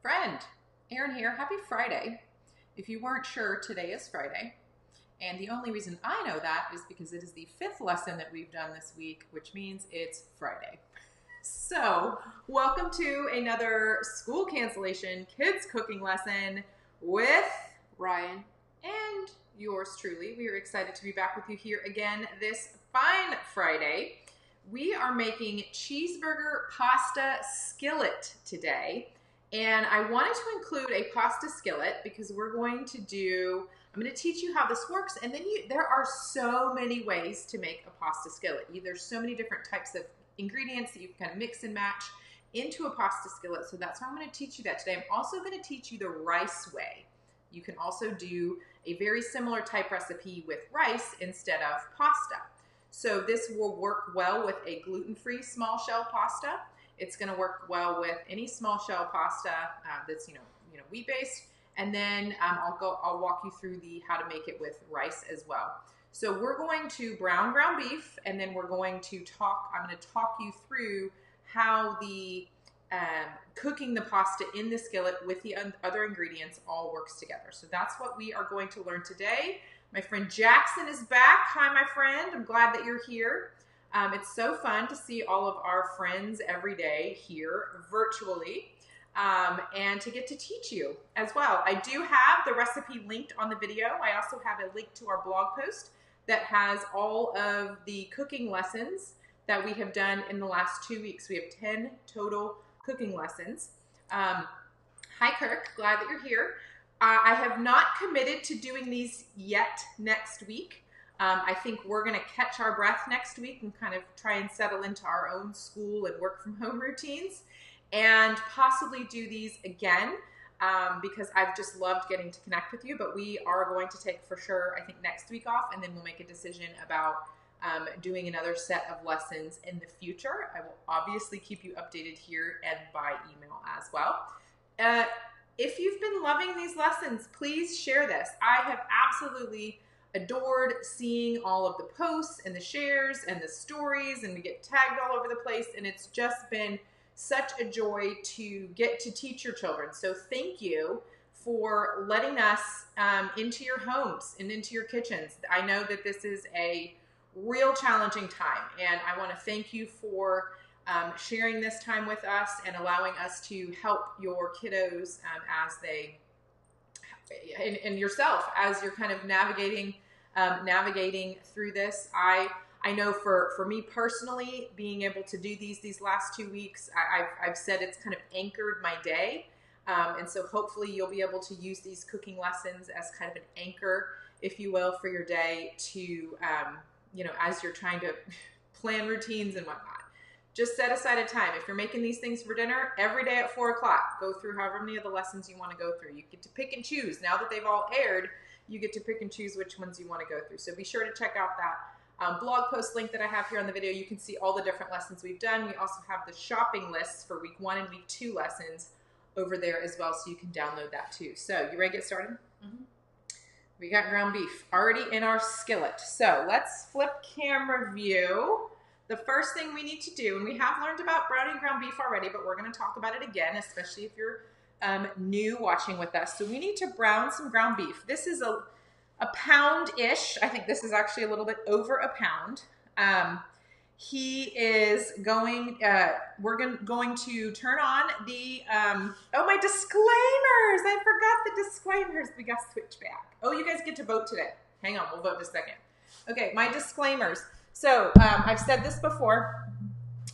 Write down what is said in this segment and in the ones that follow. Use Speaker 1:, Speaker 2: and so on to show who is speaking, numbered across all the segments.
Speaker 1: Friend, Erin here. Happy Friday. If you weren't sure, today is Friday. And the only reason I know that is because it is the 5th lesson that we've done this week, which means it's Friday. So, welcome to another school cancellation kids cooking lesson with
Speaker 2: Ryan
Speaker 1: and yours truly. We are excited to be back with you here again this fine Friday. We are making cheeseburger pasta skillet today. And I wanted to include a pasta skillet because I'm going to teach you how this works. And then there are so many ways to make a pasta skillet. There's so many different types of ingredients that you can kind of mix and match into a pasta skillet. So that's why I'm going to teach you that today. I'm also going to teach you the rice way. You can also do a very similar type recipe with rice instead of pasta. So this will work well with a gluten-free small shell pasta. It's going to work well with any small shell pasta that's wheat-based, and then I'll walk you through how to make it with rice as well. So we're going to brown ground beef, and then I'm going to talk you through how the cooking the pasta in the skillet with the other ingredients all works together. So that's what we are going to learn today. My friend Jackson is back. Hi, my friend. I'm glad that you're here. It's so fun to see all of our friends every day here virtually and to get to teach you as well. I do have the recipe linked on the video. I also have a link to our blog post that has all of the cooking lessons that we have done in the last 2 weeks. We have 10 total cooking lessons. Hi, Kirk. Glad that you're here. I have not committed to doing these yet next week. I think we're going to catch our breath next week and kind of try and settle into our own school and work from home routines and possibly do these again because I've just loved getting to connect with you. But we are going to take for sure, I think, next week off, and then we'll make a decision about doing another set of lessons in the future. I will obviously keep you updated here and by email as well. If you've been loving these lessons, please share this. I have absolutely adored seeing all of the posts and the shares and the stories, and we get tagged all over the place, and it's just been such a joy to get to teach your children. So thank you for letting us into your homes and into your kitchens. I know that this is a real challenging time, and I want to thank you for sharing this time with us and allowing us to help your kiddos as they and yourself as you're kind of navigating through this. I know for me personally, being able to do these last 2 weeks, I've said it's kind of anchored my day. And so hopefully you'll be able to use these cooking lessons as kind of an anchor, if you will, for your day to, as you're trying to plan routines and whatnot. Just set aside a time. If you're making these things for dinner, every day at 4 o'clock, go through however many of the lessons you want to go through. You get to pick and choose. Now that they've all aired, you get to pick and choose which ones you want to go through. So be sure to check out that blog post link that I have here on the video. You can see all the different lessons we've done. We also have the shopping lists for week 1 and week 2 lessons over there as well, so you can download that too. So you ready to get started? Mm-hmm. We got ground beef already in our skillet. So let's flip camera view. The first thing we need to do, and we have learned about browning ground beef already, but we're going to talk about it again, especially if you're new watching with us. So we need to brown some ground beef. This is a pound-ish. I think this is actually a little bit over a pound. He is going, we're going to turn on the, my disclaimers. I forgot the disclaimers. We got to switch back. Oh, you guys get to vote today. Hang on, we'll vote in a second. Okay, my disclaimers. So I've said this before.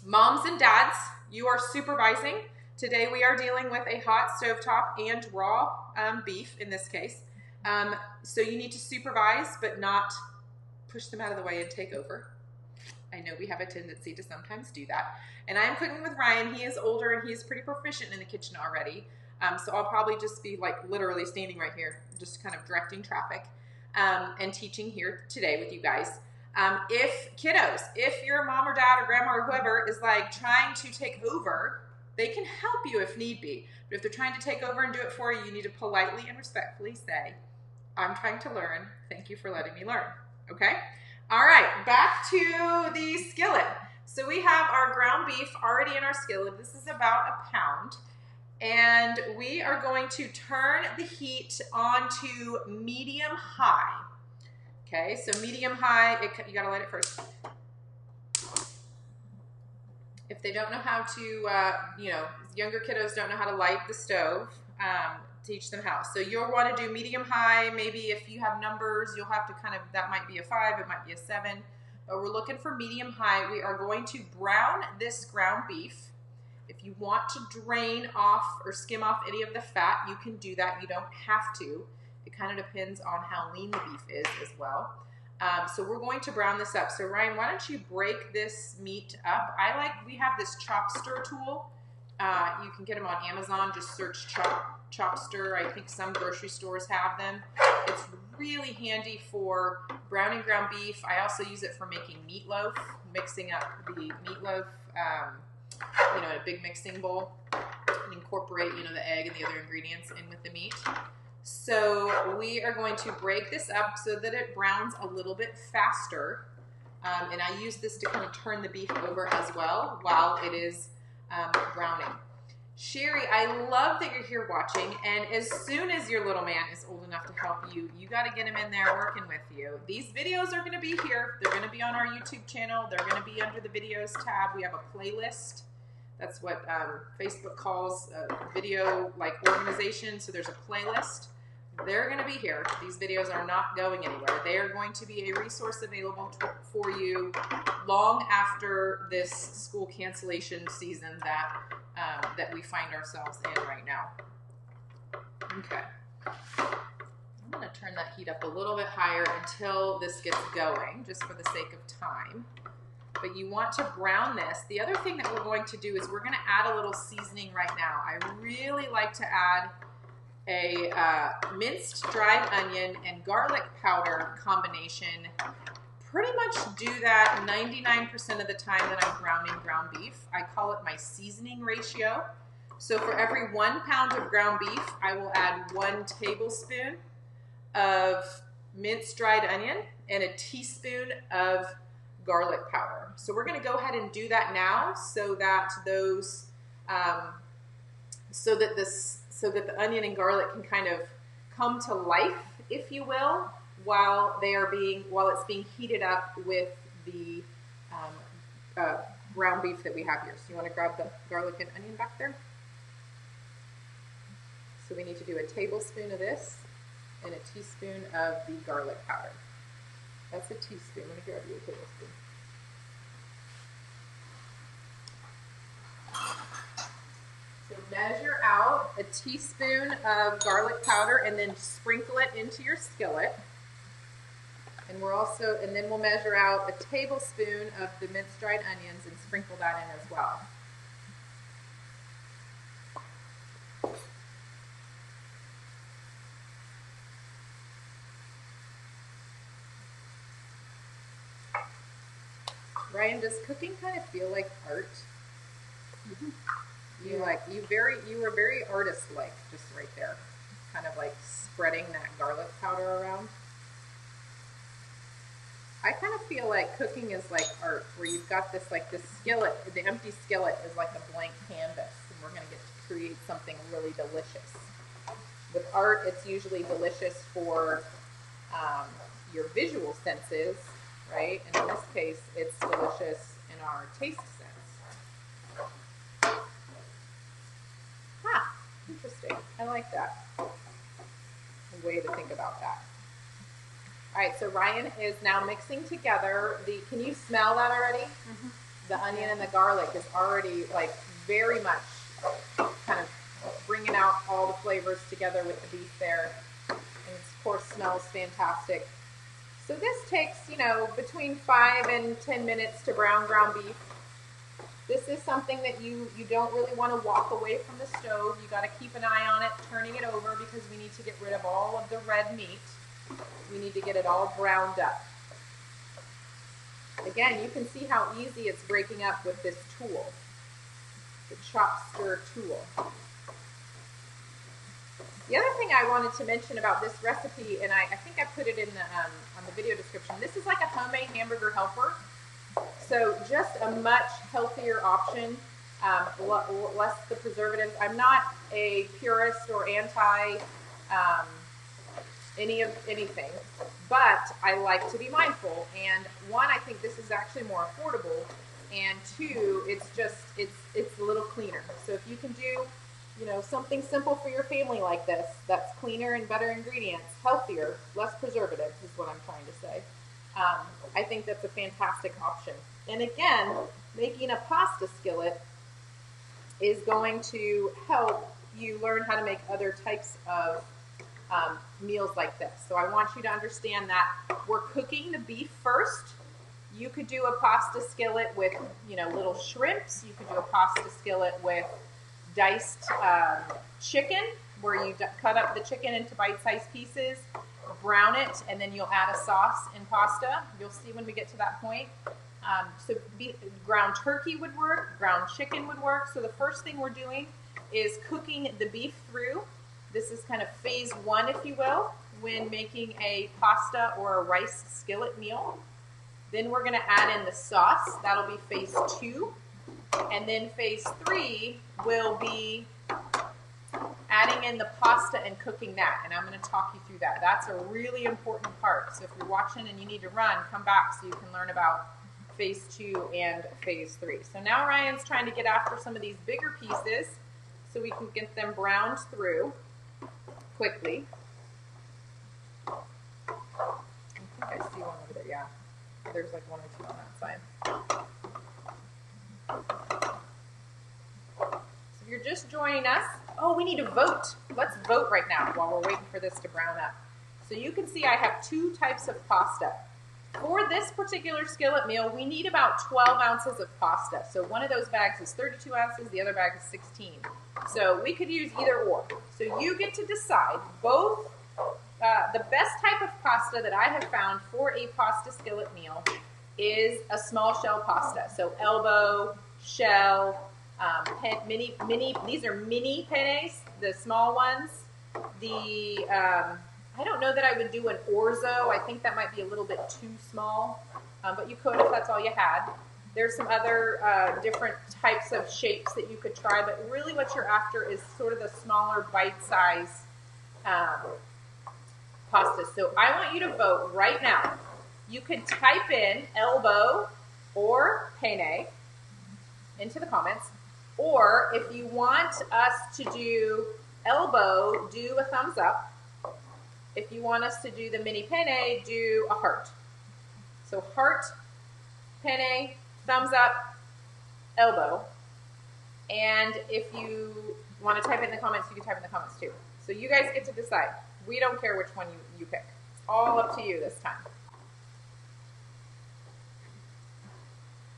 Speaker 1: Moms and dads, you are supervising. Today we are dealing with a hot stovetop and raw beef in this case. So you need to supervise but not push them out of the way and take over. I know we have a tendency to sometimes do that. And I am cooking with Ryan. He is older and he is pretty proficient in the kitchen already. So I'll probably just be like literally standing right here, just kind of directing traffic and teaching here today with you guys. If your mom or dad or grandma or whoever is like trying to take over, they can help you if need be. But if they're trying to take over and do it for you, you need to politely and respectfully say, I'm trying to learn. Thank you for letting me learn. Okay? All right, back to the skillet. So we have our ground beef already in our skillet. This is about a pound. And And we are going to turn the heat on to medium high. Okay, so medium high, you gotta light it first. If they don't know how to, you know, younger kiddos don't know how to light the stove, teach them how. So you'll want to do medium high. Maybe if you have numbers, you'll have to kind of, that might be a 5, it might be a 7. But we're looking for medium high. We are going to brown this ground beef. If you want to drain off or skim off any of the fat, you can do that. You don't have to. It kind of depends on how lean the beef is as well. So we're going to brown this up. So Ryan, why don't you break this meat up? We have this chopster tool. You can get them on Amazon. Just search chopster. I think some grocery stores have them. It's really handy for browning ground beef. I also use it for making meatloaf, mixing up the meatloaf, you know, in a big mixing bowl, and incorporate, you know, the egg and the other ingredients in with the meat. So we are going to break this up so that it browns a little bit faster. And I use this to kind of turn the beef over as well while it is browning. Sherry, I love that you're here watching. And as soon as your little man is old enough to help you, you got to get him in there working with you. These videos are going to be here. They're going to be on our YouTube channel. They're going to be under the videos tab. We have a playlist. That's what Facebook calls a video like organization. So there's a playlist. They're going to be here. These videos are not going anywhere. They are going to be a resource available for you long after this school cancellation season that that we find ourselves in right now. Okay. I'm going to turn that heat up a little bit higher until this gets going, just for the sake of time. But you want to brown this. The other thing that we're going to do is we're going to add a little seasoning right now. I really like to add a minced dried onion and garlic powder combination. Pretty much do that 99% of the time that I'm browning ground beef. I call it my seasoning ratio. So for every 1 pound of ground beef, I will add 1 tablespoon of minced dried onion and a teaspoon of garlic powder. So we're going to go ahead and do that now so that those so that the onion and garlic can kind of come to life, if you will, while it's being heated up with the ground beef that we have here. So you want to grab the garlic and onion back there. So we need to do a tablespoon of this and a teaspoon of the garlic powder. That's a teaspoon. Let me grab you a tablespoon. So measure out a teaspoon of garlic powder and then sprinkle it into your skillet. And then we'll measure out a tablespoon of the minced dried onions and sprinkle that in as well. Ryan, does cooking kind of feel like art? Mm-hmm. You were very artist-like just right there. Kind of like spreading that garlic powder around. I kind of feel like cooking is like art, where you've got this skillet, the empty skillet is like a blank canvas, and we're going to get to create something really delicious. With art, it's usually delicious for your visual senses, right? And in this case, it's delicious in our taste sense. Ah, interesting. I like that. A way to think about that. All right, so Ryan is now mixing together can you smell that already? Mm-hmm. The onion and the garlic is already like very much kind of bringing out all the flavors together with the beef there. And of course smells fantastic. So this takes, between 5 and 10 minutes to brown ground beef. This is something that you don't really want to walk away from the stove. You got to keep an eye on it, turning it over, because we need to get rid of all of the red meat. We need to get it all browned up. Again, you can see how easy it's breaking up with this tool, the chopster tool. The other thing I wanted to mention about this recipe, and I think I put it in on the video description, this is like a homemade hamburger helper. So just a much healthier option. less the preservatives. I'm not a purist or anti anything, but I like to be mindful. And one, I think this is actually more affordable, and two, it's a little cleaner. So if you can do, you know, something simple for your family like this, that's cleaner and better ingredients, healthier, less preservatives is what I'm trying to say. I think that's a fantastic option. And again, making a pasta skillet is going to help you learn how to make other types of meals like this. So I want you to understand that we're cooking the beef first. You could do a pasta skillet with, you know, little shrimps. You could do a pasta skillet with diced chicken, where you cut up the chicken into bite-sized pieces, brown it, and then you'll add a sauce in pasta. You'll see when we get to that point. So ground turkey would work, ground chicken would work. So the first thing we're doing is cooking the beef through. This is kind of phase one, if you will, when making a pasta or a rice skillet meal. Then we're going to add in the sauce. That'll be phase two. And then phase three will be adding in the pasta and cooking that. And I'm going to talk you through that. That's a really important part. So if you're watching and you need to run, come back so you can learn about phase two and phase three. So now Ryan's trying to get after some of these bigger pieces so we can get them browned through quickly. I think I see one over there. Yeah, there's like one or two on that side. So if you're just joining us, oh, we need to vote. Let's vote right now while we're waiting for this to brown up. So you can see I have two types of pasta. For this particular skillet meal, we need about 12 ounces of pasta. So one of those bags is 32 ounces, the other bag is 16. So we could use either or. So you get to decide. Both, the best type of pasta that I have found for a pasta skillet meal is a small shell pasta. So elbow, shell, these are mini pennes, the small ones. I don't know that I would do an orzo. I think that might be a little bit too small, but you could if that's all you had. There's some other different types of shapes that you could try, but really what you're after is sort of the smaller bite-size pasta. So I want you to vote right now. You could type in elbow or penne into the comments, or if you want us to do elbow, do a thumbs up. If you want us to do the mini penne, do a heart. So heart, penne, thumbs up, elbow. And if you want to type it in the comments, you can type in the comments too. So you guys get to decide. We don't care which one you pick. It's all up to you this time.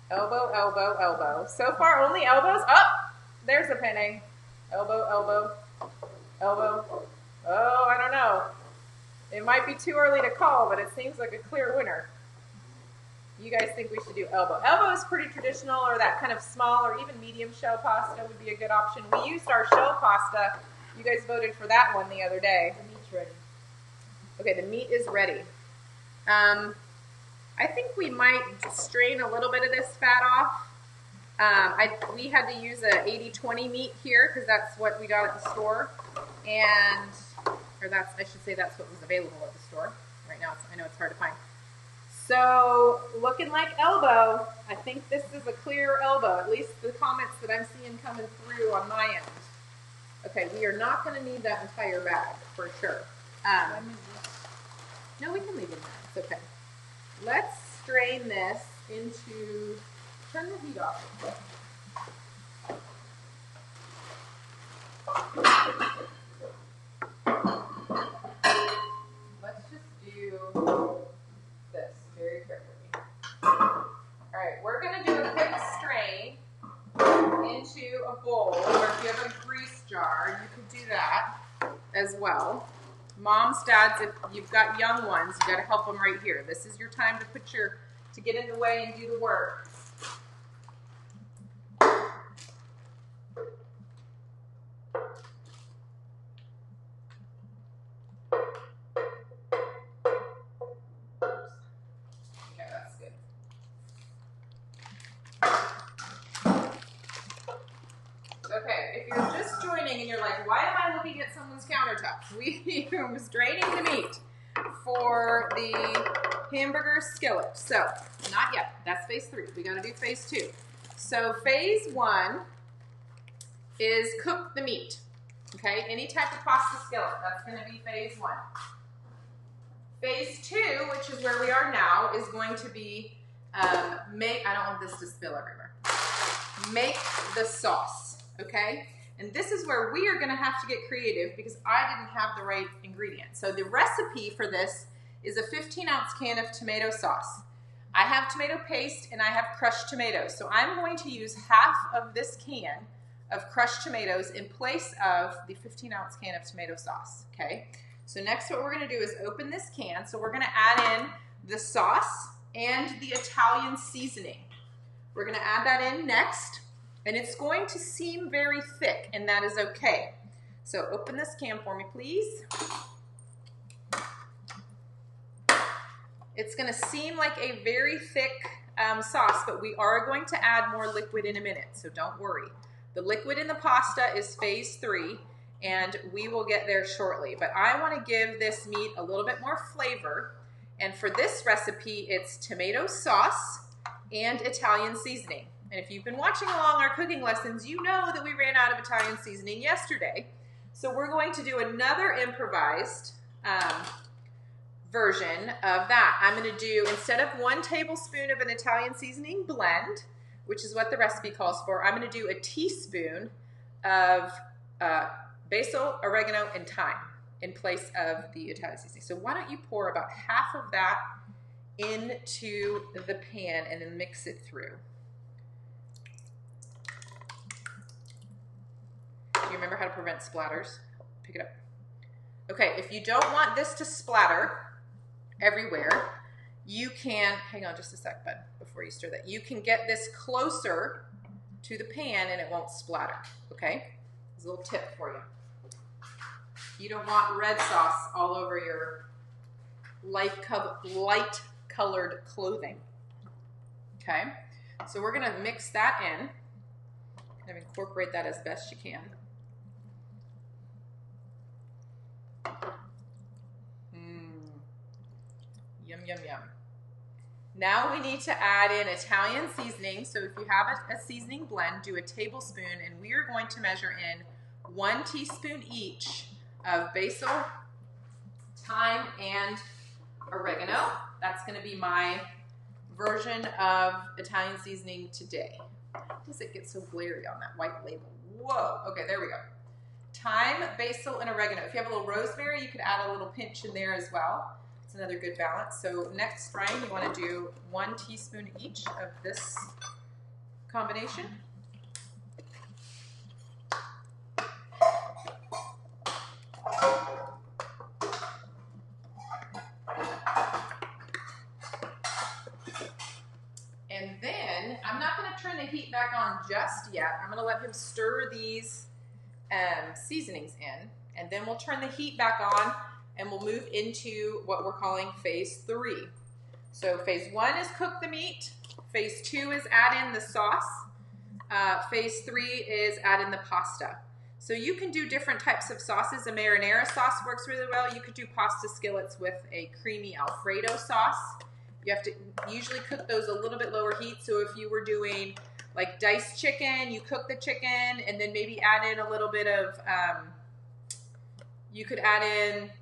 Speaker 1: Elbow, elbow, elbow. So far, only elbows. Oh, there's a penne. Elbow, elbow, elbow. Oh, I don't know. It might be too early to call, but it seems like a clear winner. You guys think we should do elbow. Elbow is pretty traditional, or that kind of small or even medium shell pasta would be a good option. We used our shell pasta. You guys voted for that one the other day.
Speaker 2: The meat's ready.
Speaker 1: Okay, the meat is ready. I think we might strain a little bit of this fat off. We had to use a 80-20 meat here because that's what we got at the store. And... I should say that's what was available at the store. Right now, I know it's hard to find. So, looking like elbow. I think this is a clear elbow, at least the comments that I'm seeing coming through on my end. Okay, we are not going to need that entire bag, for sure. No, we can leave it there. It's okay. Let's strain this into, turn the heat off real quick. Let's just do this very carefully. All right, we're going to do a quick strain into a bowl, or if you have a grease jar, you could do that as well. Moms, dads, if you've got young ones, you got to help them right here. This is your time to get in the way and do the work. why am I looking at someone's countertop? We was draining the meat for the hamburger skillet. So, not yet. That's phase 3. We got to do phase 2. So, phase 1 is cook the meat. Okay, any type of pasta skillet. That's going to be phase 1. Phase 2, which is where we are now, is going to be I don't want this to spill everywhere. Make the sauce, okay? And this is where we are gonna have to get creative because I didn't have the right ingredients. So the recipe for this is a 15-ounce can of tomato sauce. I have tomato paste and I have crushed tomatoes. So I'm going to use half of this can of crushed tomatoes in place of the 15-ounce can of tomato sauce, okay? So next what we're gonna do is open this can. So we're gonna add in the sauce and the Italian seasoning. We're gonna add that in next, and it's going to seem very thick, and that is okay. So open this can for me, please. It's gonna seem like a very thick sauce, but we are going to add more liquid in a minute, so don't worry. The liquid in the pasta is phase 3, and we will get there shortly. But I wanna give this meat a little bit more flavor, and for this recipe, it's tomato sauce and Italian seasoning. And if you've been watching along our cooking lessons, you know that we ran out of Italian seasoning yesterday. So we're going to do another improvised version of that. I'm going to do, instead of 1 tablespoon of an Italian seasoning blend, which is what the recipe calls for, I'm going to do a teaspoon of basil, oregano, and thyme in place of the Italian seasoning. So why don't you pour about half of that into the pan and then mix it through. Do you remember how to prevent splatters? Pick it up. Okay, if you don't want this to splatter everywhere, you can, hang on just a sec, bud, before you stir that. You can get this closer to the pan and it won't splatter, okay? There's a little tip for you. You don't want red sauce all over your light-colored clothing, okay? So we're gonna mix that in and incorporate that as best you can. Yum, yum, yum. Now we need to add in Italian seasoning. So if you have a seasoning blend, do a tablespoon, and we are going to measure in 1 teaspoon each of basil, thyme, and oregano. That's going to be my version of Italian seasoning today. How does it get so glary on that white label? Whoa. Okay, there we go. Thyme, basil, and oregano. If you have a little rosemary, you could add a little pinch in there as well. It's another good balance. So next, Ryan, you want to do 1 teaspoon each of this combination. And then, I'm not going to turn the heat back on just yet. I'm going to let him stir these seasonings in, and then we'll turn the heat back on and we'll move into what we're calling phase 3. So phase 1 is cook the meat. Phase 2 is add in the sauce. Phase 3 is add in the pasta. So you can do different types of sauces. A marinara sauce works really well. You could do pasta skillets with a creamy Alfredo sauce. You have to usually cook those a little bit lower heat. So if you were doing like diced chicken, you cook the chicken and then maybe add in a little bit of, you could add in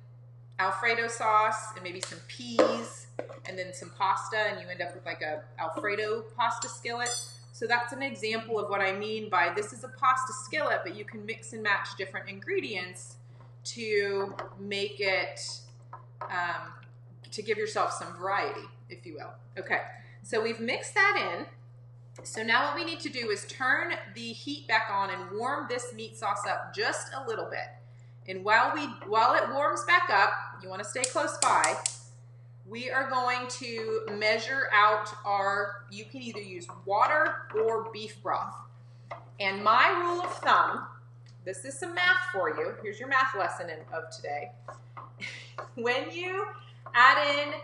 Speaker 1: Alfredo sauce and maybe some peas and then some pasta, and you end up with like a Alfredo pasta skillet. So that's an example of what I mean by this is a pasta skillet, but you can mix and match different ingredients to make it, to give yourself some variety, if you will. Okay, so we've mixed that in. So now what we need to do is turn the heat back on and warm this meat sauce up just a little bit. And while it warms back up, you want to stay close by, we are going to measure out our, you can either use water or beef broth. And my rule of thumb, this is some math for you. Here's your math lesson of today. When you add in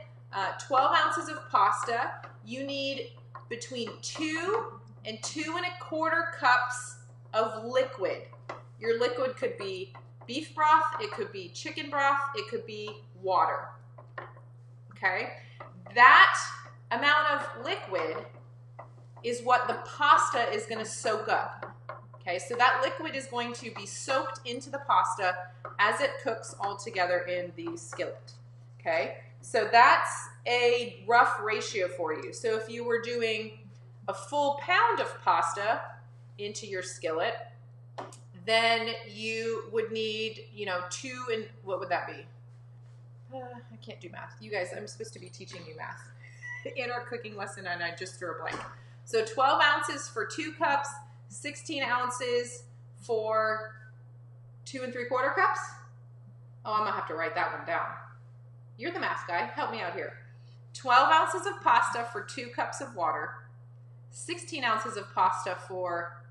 Speaker 1: 12 ounces of pasta, you need between 2 and 2 1/4 cups of liquid Your liquid could be beef broth, it could be chicken broth, it could be water, okay? That amount of liquid is what the pasta is gonna soak up, okay? So that liquid is going to be soaked into the pasta as it cooks all together in the skillet, okay? So that's a rough ratio for you. So if you were doing a full pound of pasta into your skillet, then you would need, you know, what would that be? I can't do math. You guys, I'm supposed to be teaching you math in our cooking lesson, and I just drew a blank. So 12 ounces for 2 cups, 16 ounces for 2 3/4 cups. Oh, I'm gonna have to write that one down. You're the math guy, help me out here. 12 ounces of pasta for 2 cups of water, 16 ounces of pasta for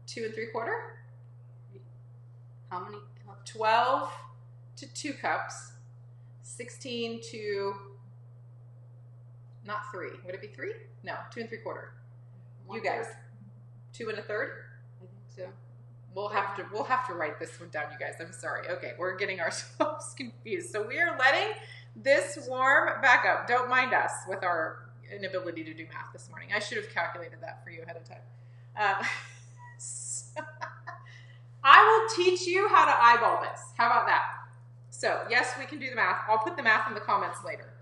Speaker 1: 2 3/4.
Speaker 2: How many cups?
Speaker 1: 12 to 2 cups, 16 to, not 3. Would it be 3? No, 2 3/4. You guys, 2 1/3?
Speaker 2: I think so.
Speaker 1: We'll have to write this one down, you guys. I'm sorry. Okay, we're getting ourselves confused. So we are letting this warm back up. Don't mind us with our inability to do math this morning. I should have calculated that for you ahead of time. I will teach you how to eyeball this. How about that? So yes, we can do the math. I'll put the math in the comments later.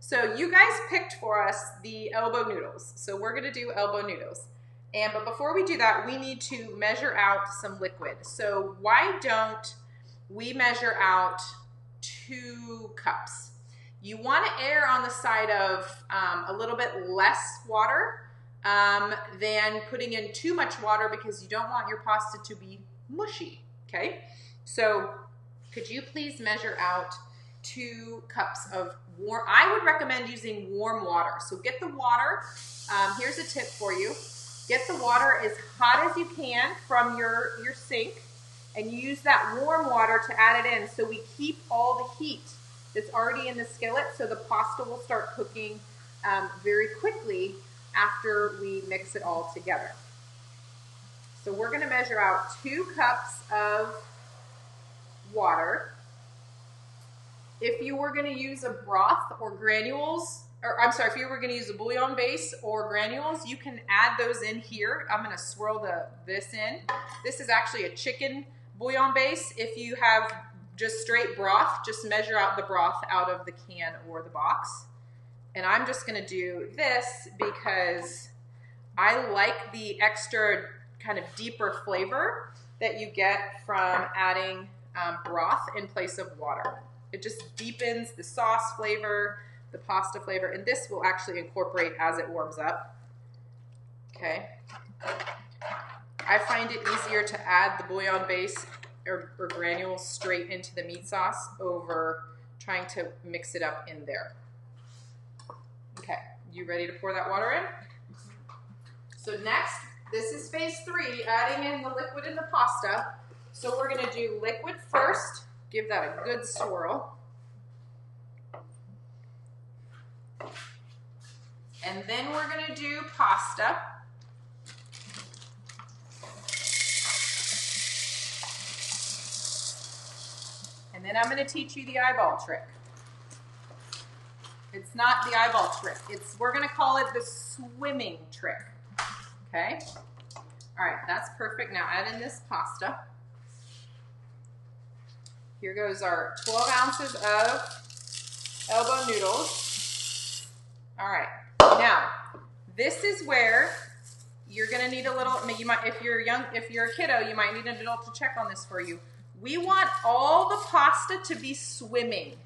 Speaker 1: So you guys picked for us the elbow noodles. So we're gonna do elbow noodles. But before we do that, we need to measure out some liquid. So why don't we measure out 2 cups? You want to err on the side of a little bit less water than putting in too much water, because you don't want your pasta to be mushy, okay? So could you please measure out 2 cups of warm, I would recommend using warm water. So get the water, here's a tip for you. Get the water as hot as you can from your sink, and use that warm water to add it in, so we keep all the heat that's already in the skillet, so the pasta will start cooking very quickly after we mix it all together. So we're gonna measure out 2 cups of water. If you were gonna use a broth or granules, or I'm sorry, if you were gonna use a bouillon base or granules, you can add those in here. I'm gonna swirl this in. This is actually a chicken bouillon base. If you have just straight broth, just measure out the broth out of the can or the box. And I'm just gonna do this because I like the extra kind of deeper flavor that you get from adding broth in place of water. It just deepens the sauce flavor, the pasta flavor, and this will actually incorporate as it warms up. Okay. I find it easier to add the bouillon base or granules straight into the meat sauce over trying to mix it up in there. Okay, you ready to pour that water in? So next, this is phase 3, adding in the liquid in the pasta. So we're gonna do liquid first, give that a good swirl. And then we're gonna do pasta. And then I'm gonna teach you the eyeball trick. It's not the eyeball trick. We're gonna call it the swimming trick, okay? All right, that's perfect. Now add in this pasta. Here goes our 12 ounces of elbow noodles. All right, now this is where you're gonna need a little, you might, if you're a kiddo, you might need an adult to check on this for you. We want all the pasta to be swimming,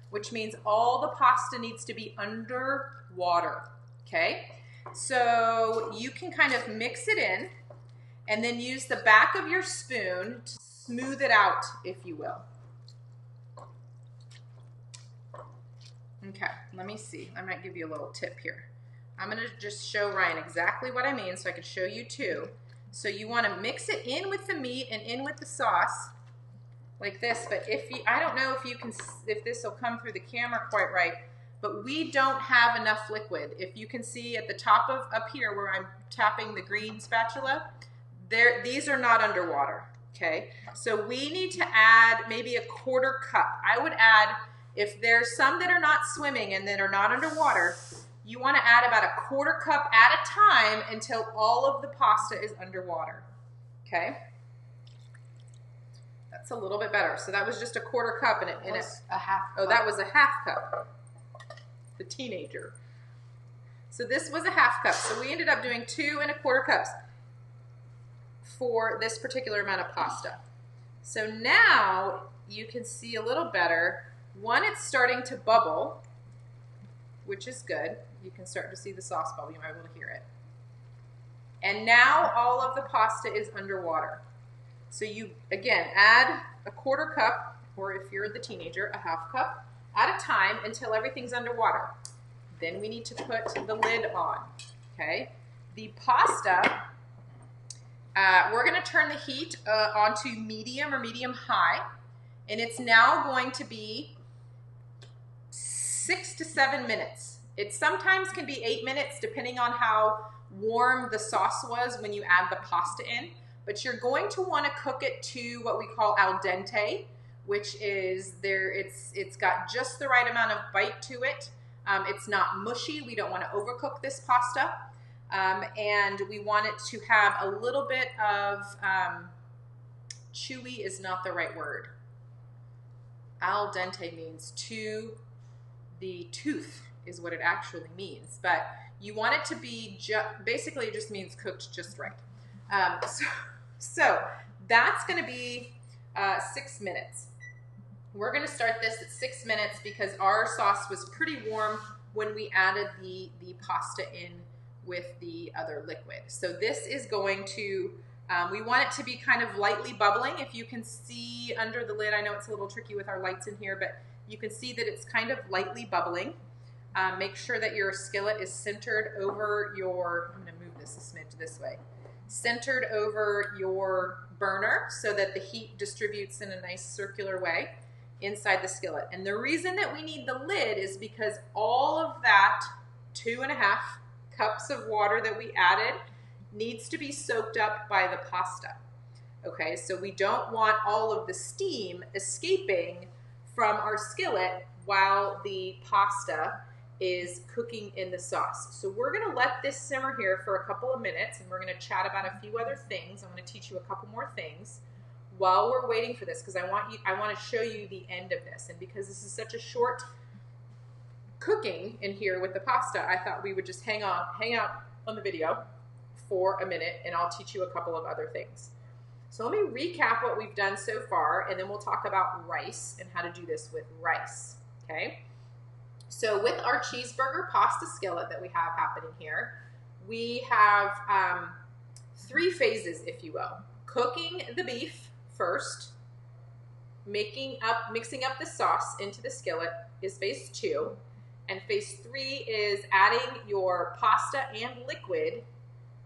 Speaker 1: which means all the pasta needs to be under water, okay? So you can kind of mix it in and then use the back of your spoon to smooth it out, if you will. Okay, let me see. I might give you a little tip here. I'm gonna just show Ryan exactly what I mean so I can show you too. So you wanna mix it in with the meat and in with the sauce like this, but I don't know if this will come through the camera quite right, but we don't have enough liquid. If you can see at the top of up here where I'm tapping the green spatula, these are not underwater. Okay, so we need to add maybe a 1/4 cup. I would add, if there's some that are not swimming and that are not underwater, you want to add about a 1/4 cup at a time until all of the pasta is underwater. Okay, that's a little bit better. So that was just a 1/4 cup, and
Speaker 2: It was a half cup.
Speaker 1: Oh, that was a 1/2 cup. The teenager. So this was a 1/2 cup. So we ended up doing 2 1/4 cups for this particular amount of pasta. So now you can see a little better. One, it's starting to bubble, which is good. You can start to see the sauce bubble. You might be able to hear it. And now all of the pasta is underwater. So you, again, add a 1/4 cup, or if you're the teenager, a 1/2 cup at a time until everything's underwater. Then we need to put the lid on, okay? The pasta, we're gonna turn the heat onto medium or medium high, and it's now going to be 6 to 7 minutes. It sometimes can be 8 minutes depending on how warm the sauce was when you add the pasta in, but you're going to wanna cook it to what we call al dente, which is it's got just the right amount of bite to it. It's not mushy. We don't want to overcook this pasta. And we want it to have a little bit of, chewy is not the right word. Al dente means to the tooth is what it actually means. But you want it to be, basically it just means cooked just right. So that's going to be 6 minutes. We're going to start this at 6 minutes because our sauce was pretty warm when we added the pasta in with the other liquid. So this is going to, we want it to be kind of lightly bubbling. If you can see under the lid, I know it's a little tricky with our lights in here, but you can see that it's kind of lightly bubbling. Make sure that your skillet is centered over your, I'm going to move this a smidge this way, centered over your burner so that the heat distributes in a nice circular way inside the skillet. And the reason that we need the lid is because all of that 2.5 cups of water that we added needs to be soaked up by the pasta. Okay, so we don't want all of the steam escaping from our skillet while the pasta is cooking in the sauce. So we're gonna let this simmer here for a couple of minutes, and we're gonna chat about a few other things. I'm gonna teach you a couple more things while we're waiting for this, because I want to show you the end of this. And because this is such a short cooking in here with the pasta, I thought we would just hang out on the video for a minute, and I'll teach you a couple of other things. So let me recap what we've done so far, and then we'll talk about rice and how to do this with rice, okay? So with our cheeseburger pasta skillet that we have happening here, we have 3 phases, if you will. Cooking the beef first, mixing up the sauce into the skillet is phase 2, and phase 3 is adding your pasta and liquid,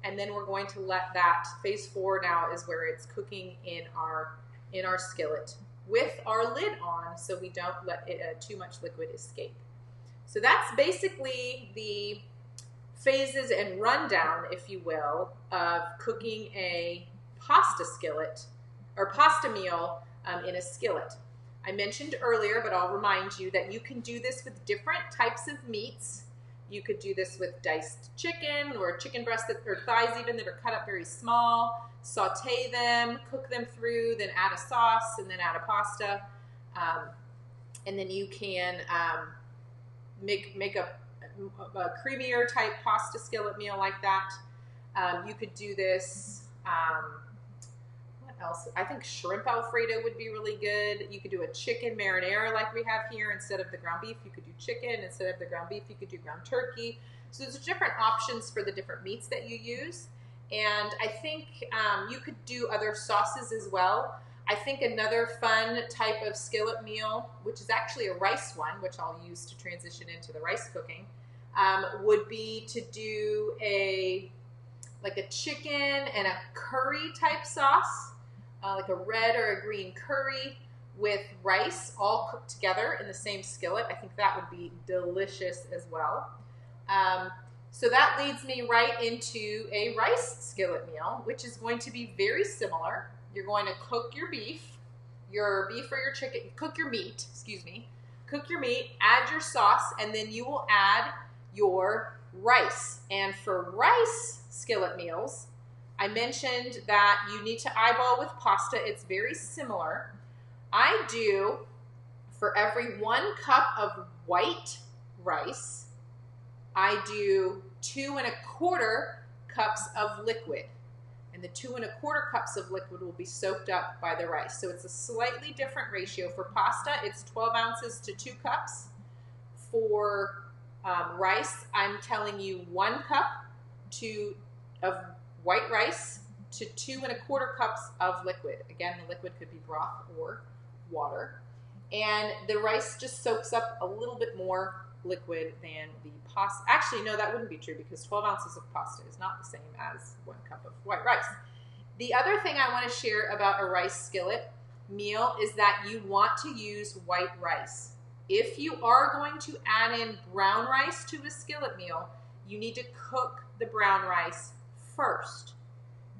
Speaker 1: and then we're going to let that, phase 4 now is where it's cooking in our skillet with our lid on so we don't let too much liquid escape. So that's basically the phases and rundown, if you will, of cooking a pasta skillet or pasta meal in a skillet. I mentioned earlier, but I'll remind you that you can do this with different types of meats. You could do this with diced chicken or chicken breast or thighs even that are cut up very small. Saute them, cook them through, then add a sauce, and then add a pasta. And then you can make a creamier type pasta skillet meal like that. You could do this, what else? I think shrimp Alfredo would be really good. You could do a chicken marinara like we have here. Instead of the ground beef, you could do chicken. Instead of the ground beef, you could do ground turkey. So there's different options for the different meats that you use. And I think you could do other sauces as well. I think another fun type of skillet meal, which is actually a rice one, which I'll use to transition into the rice cooking, would be to do like a chicken and a curry type sauce, like a red or a green curry with rice all cooked together in the same skillet. I think that would be delicious as well. So that leads me right into a rice skillet meal, which is going to be very similar. you're going to cook your beef or your chicken, cook your meat, excuse me. Cook your meat, add your sauce, and then you will add your rice. And for rice skillet meals, I mentioned that you need to eyeball with pasta. It's very similar. I do, for every 1 cup of white rice, I do 2 1/4 cups of liquid. And the 2 1/4 cups of liquid will be soaked up by the rice. So it's a slightly different ratio. For pasta, it's 12 ounces to 2 cups. For rice, I'm telling you 1 cup of white rice to 2 1/4 cups of liquid. Again, the liquid could be broth or water. And the rice just soaks up a little bit more liquid than the pasta. Actually, no, that wouldn't be true because 12 ounces of pasta is not the same as 1 cup of white rice. The other thing I want to share about a rice skillet meal is that you want to use white rice. If you are going to add in brown rice to a skillet meal, you need to cook the brown rice first.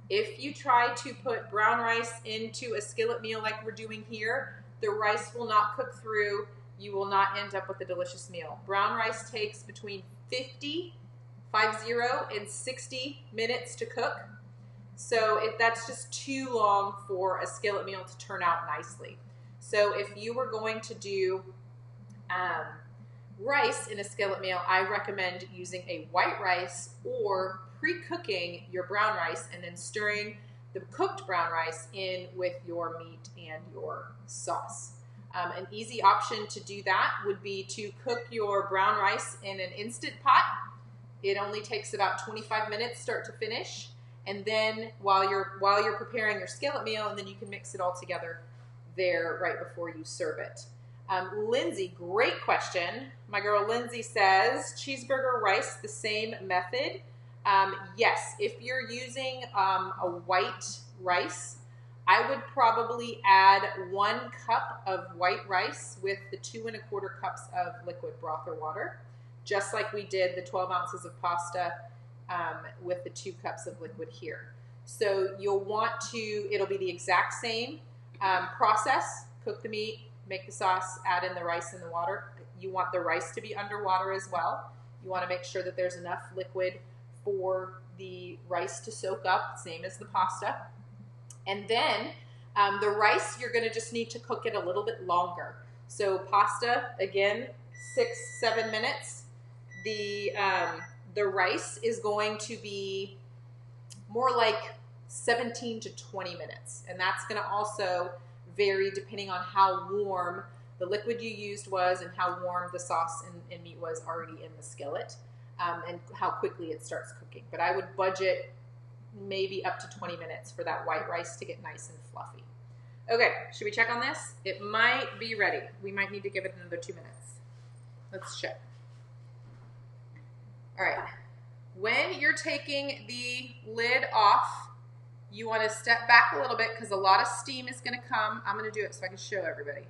Speaker 1: If you try to put brown rice into a skillet meal like we're doing here, the rice will not cook through. You will not end up with a delicious meal. Brown rice takes between 50 and 60 minutes to cook. So that's just too long for a skillet meal to turn out nicely. So if you were going to do rice in a skillet meal, I recommend using a white rice or pre-cooking your brown rice and then stirring the cooked brown rice in with your meat and your sauce. An easy option to do that would be to cook your brown rice in an Instant Pot. It only takes about 25 minutes start to finish. And then while you're preparing your skillet meal, and then you can mix it all together there right before you serve it. Lindsay, great question. My girl Lindsay says, cheeseburger rice, the same method? Yes, if you're using a white rice, I would probably add 1 cup of white rice with the 2 1/4 cups of liquid broth or water, just like we did the 12 ounces of pasta with the 2 cups of liquid here. So you'll want to, it'll be the exact same process. Cook the meat, make the sauce, add in the rice and the water. You want the rice to be underwater as well. You want to make sure that there's enough liquid for the rice to soak up, same as the pasta. And then the rice, you're going to just need to cook it a little bit longer. So pasta, again, 6-7 minutes. The rice is going to be more like 17 to 20 minutes. And that's going to also vary depending on how warm the liquid you used was and how warm the sauce and meat was already in the skillet, and how quickly it starts cooking. But I would budget maybe up to 20 minutes for that white rice to get nice and fluffy. Okay, should we check on this? It might be ready. We might need to give it another 2 minutes. Let's check. All right. When you're taking the lid off, you want to step back a little bit because a lot of steam is going to come. I'm going to do it so I can show everybody.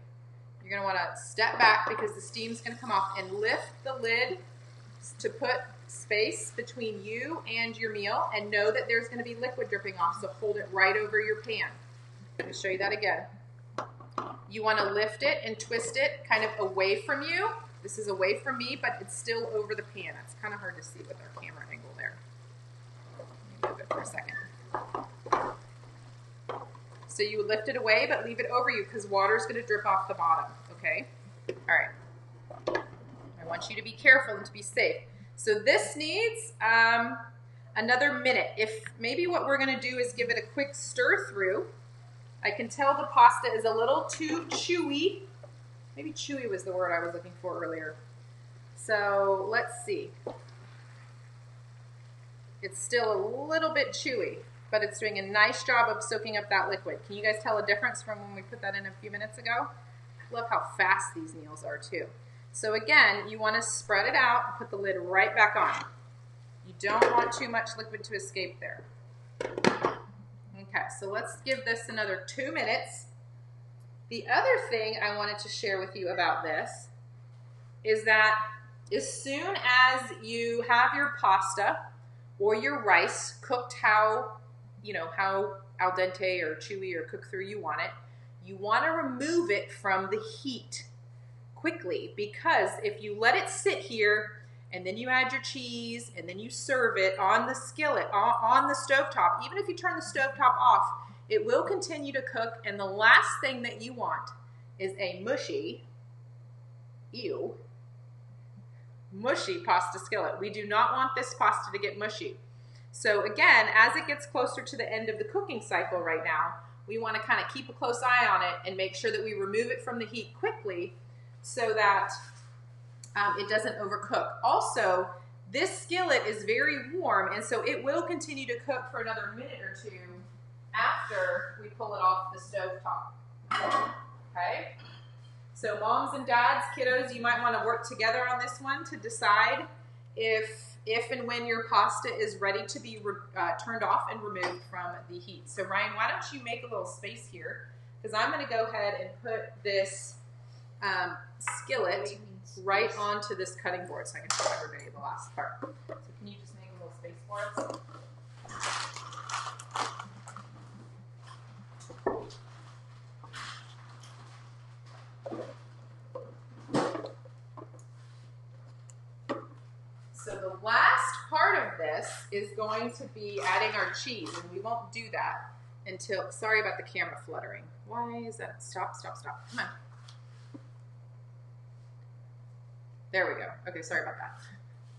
Speaker 1: You're going to want to step back because the steam's going to come off, and lift the lid to put space between you and your meal, and know that there's going to be liquid dripping off, so hold it right over your pan. Let me show you that again. You want to lift it and twist it kind of away from you. This is away from me, but it's still over the pan. It's kind of hard to see with our camera angle there. Let me move it for a second. So you lift it away, but leave it over you because water is going to drip off the bottom, okay? All right. I want you to be careful and to be safe. So this needs another minute. If maybe what we're going to do is give it a quick stir through. I can tell the pasta is a little too chewy. Maybe chewy was the word I was looking for earlier. So let's see. It's still a little bit chewy, but it's doing a nice job of soaking up that liquid. Can you guys tell a difference from when we put that in a few minutes ago? I love how fast these meals are too. So again, you want to spread it out and put the lid right back on. You don't want too much liquid to escape there. Okay, so let's give this another 2 minutes. The other thing I wanted to share with you about this is that as soon as you have your pasta or your rice cooked how al dente or chewy or cook through you want it, you want to remove it from the heat quickly, because if you let it sit here and then you add your cheese and then you serve it on the skillet, on the stovetop, even if you turn the stovetop off, it will continue to cook, and the last thing that you want is a mushy, mushy pasta skillet. We do not want this pasta to get mushy. So again, as it gets closer to the end of the cooking cycle right now, we want to kind of keep a close eye on it and make sure that we remove it from the heat quickly so that it doesn't overcook. Also, this skillet is very warm, and so it will continue to cook for another minute or two after we pull it off the stovetop. Okay? So moms and dads, kiddos, you might want to work together on this one to decide if and when your pasta is ready to be turned off and removed from the heat. So Ryan, why don't you make a little space here, because I'm going to go ahead and put this skillet right onto this cutting board so I can show everybody the last part. So can you just make a little space for us? So the last part of this is going to be adding our cheese, and we won't do that until, sorry about the camera fluttering. Why is that? Stop, stop, stop. Come on. There we go. Okay, sorry about that.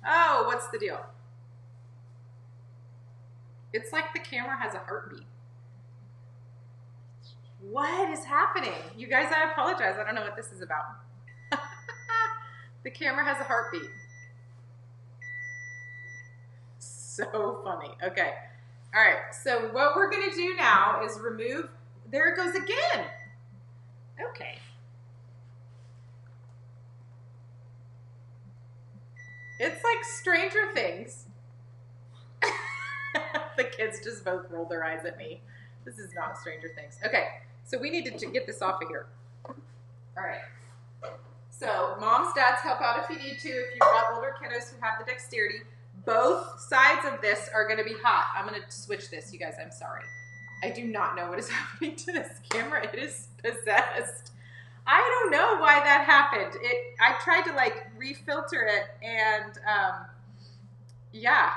Speaker 1: Oh, what's the deal? It's like the camera has a heartbeat. What is happening? You guys, I apologize. I don't know what this is about. The camera has a heartbeat. So funny. Okay. All right. So what we're going to do now is remove. There it goes again. Okay. It's like Stranger Things. The kids just both rolled their eyes at me. This is not Stranger Things. Okay. So we need to get this off of here. All right. So moms, dads, help out if you need to. If you've got older kiddos who have the dexterity. Both sides of this are going to be hot. I'm going to switch this, you guys. I'm sorry. I do not know what is happening to this camera. It is possessed. I don't know why that happened. I tried to like refilter it, and yeah.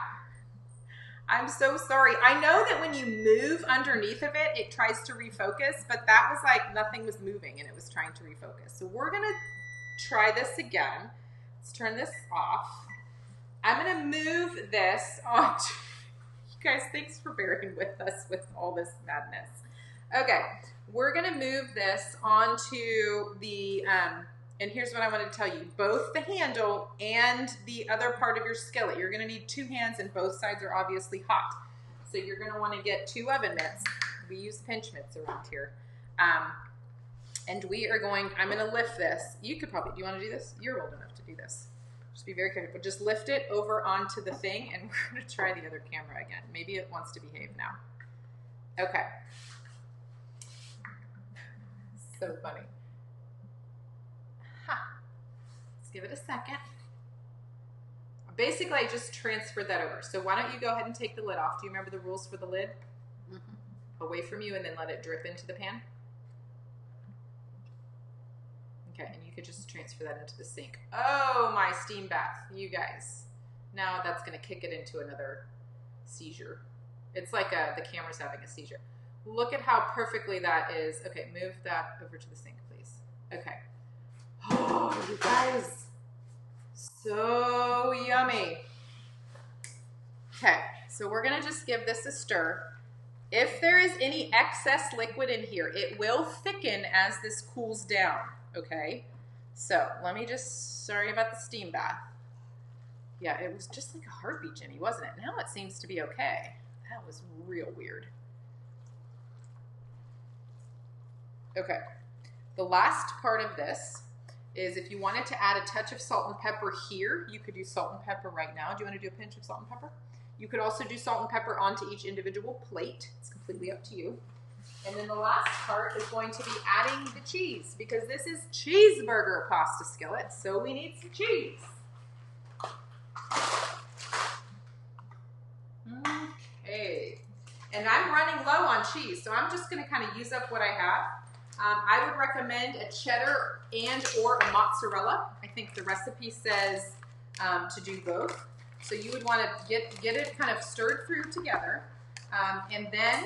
Speaker 1: I'm so sorry. I know that when you move underneath of it, it tries to refocus, but that was like nothing was moving and it was trying to refocus. So we're going to try this again. Let's turn this off. I'm going to move this on. You guys, thanks for bearing with us with all this madness. Okay, we're going to move this onto the, and here's what I want to tell you. Both the handle and the other part of your skillet, you're going to need 2 hands, and both sides are obviously hot. So you're going to want to get 2 oven mitts. We use pinch mitts around here. And we are going, I'm going to lift this. You could probably, do you want to do this? You're old enough to do this. Just be very careful, but just lift it over onto the thing, and we're going to try the other camera again. Maybe it wants to behave now. Okay. So funny. Let's give it a second. Basically, I just transferred that over. So why don't you go ahead and take the lid off? Do you remember the rules for the lid? Mm-hmm. Away from you, and then let it drip into the pan. Okay, and you could just transfer that into the sink. Oh, my steam bath, you guys. Now that's going to kick it into another seizure. It's like the camera's having a seizure. Look at how perfectly that is. Okay, move that over to the sink, please. Okay. Oh, you guys. So yummy. Okay, so we're going to just give this a stir. If there is any excess liquid in here, it will thicken as this cools down. Okay, so let me just, sorry about the steam bath. Yeah, it was just like a heartbeat, Jimmy, wasn't it? Now it seems to be okay. That was real weird. Okay, the last part of this is if you wanted to add a touch of salt and pepper here, you could do salt and pepper right now. Do you want to do a pinch of salt and pepper? You could also do salt and pepper onto each individual plate. It's completely up to you. And then the last part is going to be adding the cheese, because this is cheeseburger pasta skillet, so we need some cheese. Okay. And I'm running low on cheese, so I'm just going to kind of use up what I have. I would recommend a cheddar and or a mozzarella. I think the recipe says to do both. So you would want to get it kind of stirred through together. And then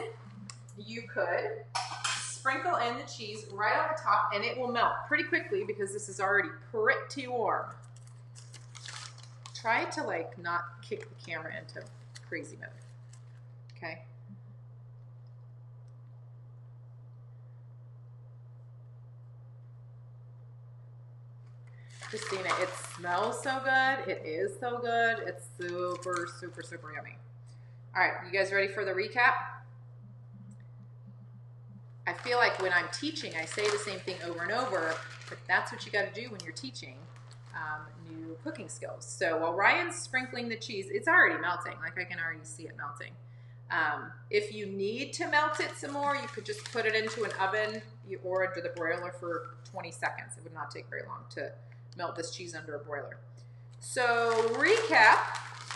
Speaker 1: you could sprinkle in the cheese right on the top, and it will melt pretty quickly because this is already pretty warm. Try to like not kick the camera into crazy mode. Okay. Christina, it smells so good. It is so good. It's super, super, super yummy. All right, you guys ready for the recap? I feel like when I'm teaching, I say the same thing over and over, but that's what you got to do when you're teaching new cooking skills. So while Ryan's sprinkling the cheese, it's already melting. Like I can already see it melting. If you need to melt it some more, you could just put it into an oven or into the broiler for 20 seconds. It would not take very long to melt this cheese under a broiler. So recap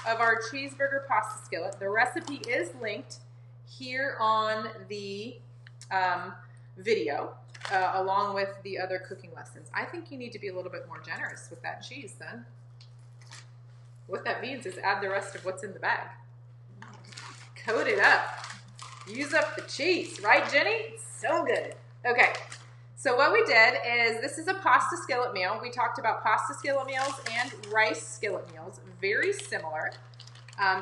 Speaker 1: of our cheeseburger pasta skillet. The recipe is linked here on the video along with the other cooking lessons. I think you need to be a little bit more generous with that cheese then. What that means is add the rest of what's in the bag. Coat it up. Use up the cheese, right, Jenny? So good. Okay. So what we did is, this is a pasta skillet meal. We talked about pasta skillet meals and rice skillet meals, very similar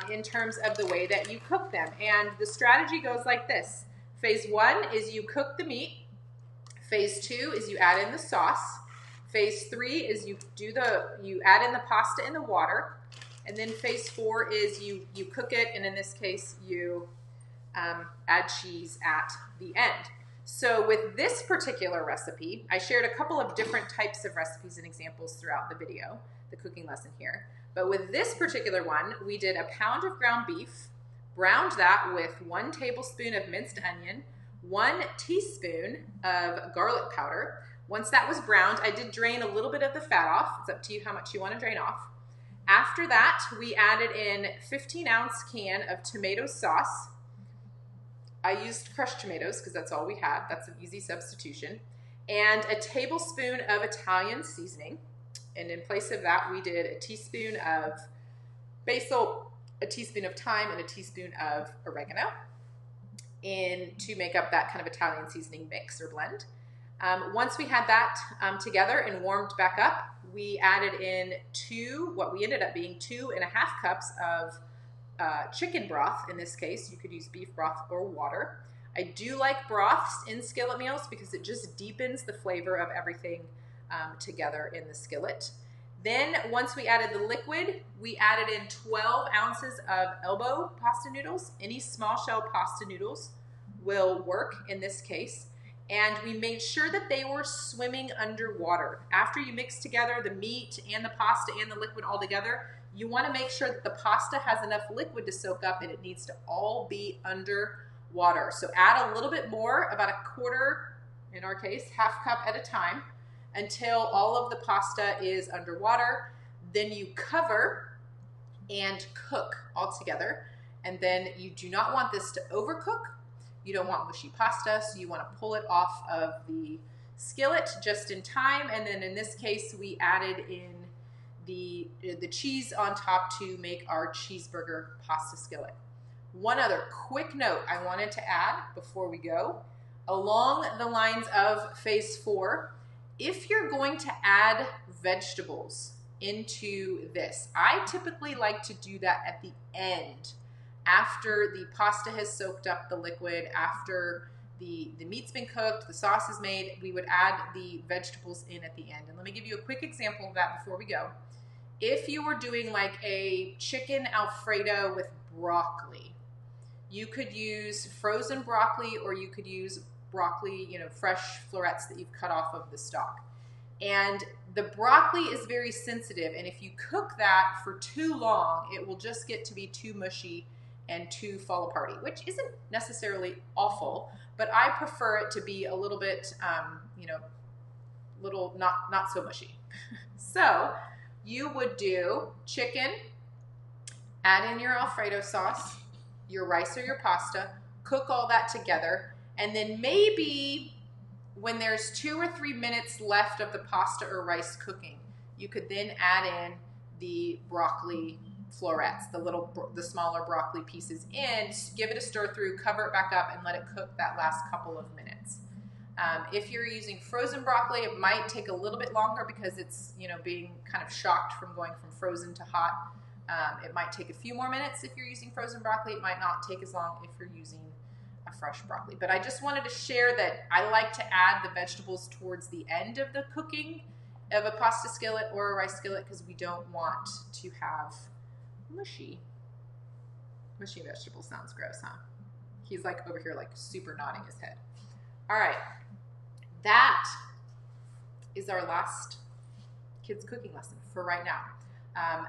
Speaker 1: in terms of the way that you cook them. And the strategy goes like this. Phase 1 is you cook the meat. Phase 2 is you add in the sauce. Phase 3 is you add in the pasta in the water. And then phase 4 is you cook it, and in this case, you add cheese at the end. So with this particular recipe, I shared a couple of different types of recipes and examples throughout the video, the cooking lesson here. But with this particular one, we did a pound of ground beef, browned that with 1 tablespoon of minced onion, 1 teaspoon of garlic powder. Once that was browned, I did drain a little bit of the fat off. It's up to you how much you want to drain off. After that, we added in 15-ounce can of tomato sauce. I used crushed tomatoes because that's all we had. That's an easy substitution. And a tablespoon of Italian seasoning. And in place of that, we did a teaspoon of basil, a teaspoon of thyme, and a teaspoon of oregano to make up that kind of Italian seasoning mix or blend. Once we had that together and warmed back up, we added in what we ended up being 2.5 cups of chicken broth. In this case, you could use beef broth or water. I do like broths in skillet meals because it just deepens the flavor of everything together in the skillet. Then once we added the liquid, we added in 12 ounces of elbow pasta noodles. Any small shell pasta noodles will work in this case. And we made sure that they were swimming underwater. After you mix together the meat and the pasta and the liquid all together, you want to make sure that the pasta has enough liquid to soak up, and it needs to all be underwater. So add a little bit more, about a quarter, in our case, half cup at a time, until all of the pasta is underwater. Then you cover and cook all together. And then you do not want this to overcook. You don't want mushy pasta, so you want to pull it off of the skillet just in time. And then in this case, we added in the cheese on top to make our cheeseburger pasta skillet. One other quick note I wanted to add before we go, along the lines of phase 4, if you're going to add vegetables into this, I typically like to do that at the end, after the pasta has soaked up the liquid, after the meat's been cooked, the sauce is made, we would add the vegetables in at the end. And let me give you a quick example of that before we go. If you were doing like a chicken Alfredo with broccoli, you could use frozen broccoli, or you could use broccoli, fresh florets that you've cut off of the stalk. And the broccoli is very sensitive, and if you cook that for too long, it will just get to be too mushy and too fall aparty, which isn't necessarily awful, but I prefer it to be a little bit, not so mushy. So you would do chicken, add in your Alfredo sauce, your rice or your pasta, cook all that together, and then maybe when there's 2 or 3 minutes left of the pasta or rice cooking, you could then add in the broccoli florets, the smaller broccoli pieces in, give it a stir through, cover it back up, and let it cook that last couple of minutes. If you're using frozen broccoli, it might take a little bit longer because it's, you know, being kind of shocked from going from frozen to hot. It might take a few more minutes if you're using frozen broccoli. It might not take as long if you're using a fresh broccoli. But I just wanted to share that I like to add the vegetables towards the end of the cooking of a pasta skillet or a rice skillet because we don't want to have mushy vegetables. Sounds gross, huh? He's like over here like super nodding his head. All right, that is our last kids cooking lesson for right now.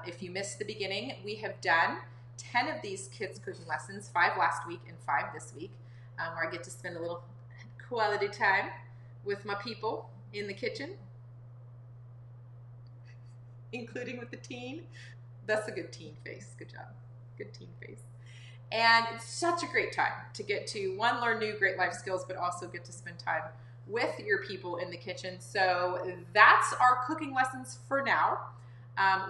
Speaker 1: If you missed the beginning, we have done 10 of these kids cooking lessons, 5 last week and 5 this week, where I get to spend a little quality time with my people in the kitchen, including with the teen. That's a good teen face. Good job. Good teen face. And it's such a great time to get to, one, learn new great life skills, but also get to spend time with your people in the kitchen. So that's our cooking lessons for now.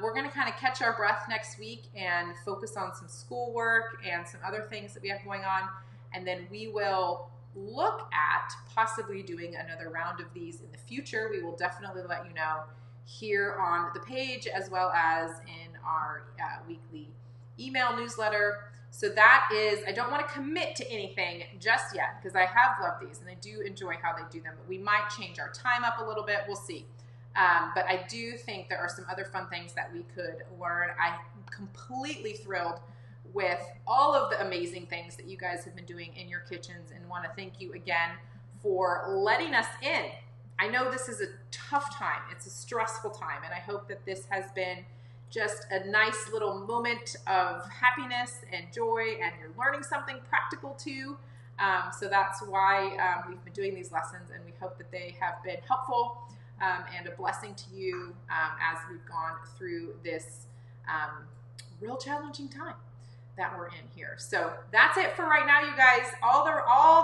Speaker 1: We're going to kind of catch our breath next week and focus on some schoolwork and some other things that we have going on. And then we will look at possibly doing another round of these in the future. We will definitely let you know here on the page as well as in our weekly email newsletter. So that is, I don't want to commit to anything just yet because I have loved these and I do enjoy how they do them, but we might change our time up a little bit. We'll see. But I do think there are some other fun things that we could learn. I'm completely thrilled with all of the amazing things that you guys have been doing in your kitchens and want to thank you again for letting us in. I know this is a tough time. It's a stressful time, and I hope that this has been just a nice little moment of happiness and joy, and you're learning something practical too. So that's why we've been doing these lessons, and we hope that they have been helpful and a blessing to you as we've gone through this real challenging time that we're in here. So that's it for right now, you guys. All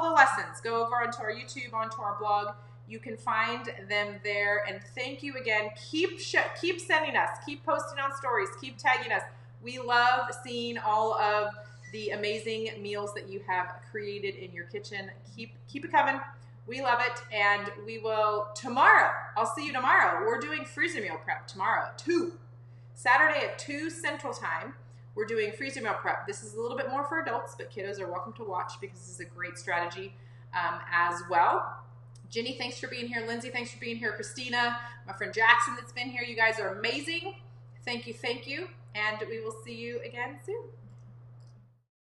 Speaker 1: the lessons go over onto our YouTube, onto our blog. You can find them there. And thank you again. Keep sending us. Keep posting on stories. Keep tagging us. We love seeing all of the amazing meals that you have created in your kitchen. Keep it coming. We love it. And we will tomorrow. I'll see you tomorrow. We're doing freezer meal prep tomorrow at 2. Saturday at 2 Central Time. We're doing freezer meal prep. This is a little bit more for adults, but kiddos are welcome to watch because this is a great strategy as well. Jenny, thanks for being here. Lindsay, thanks for being here. Christina, my friend Jackson that's been here. You guys are amazing. Thank you. And we will see you again soon.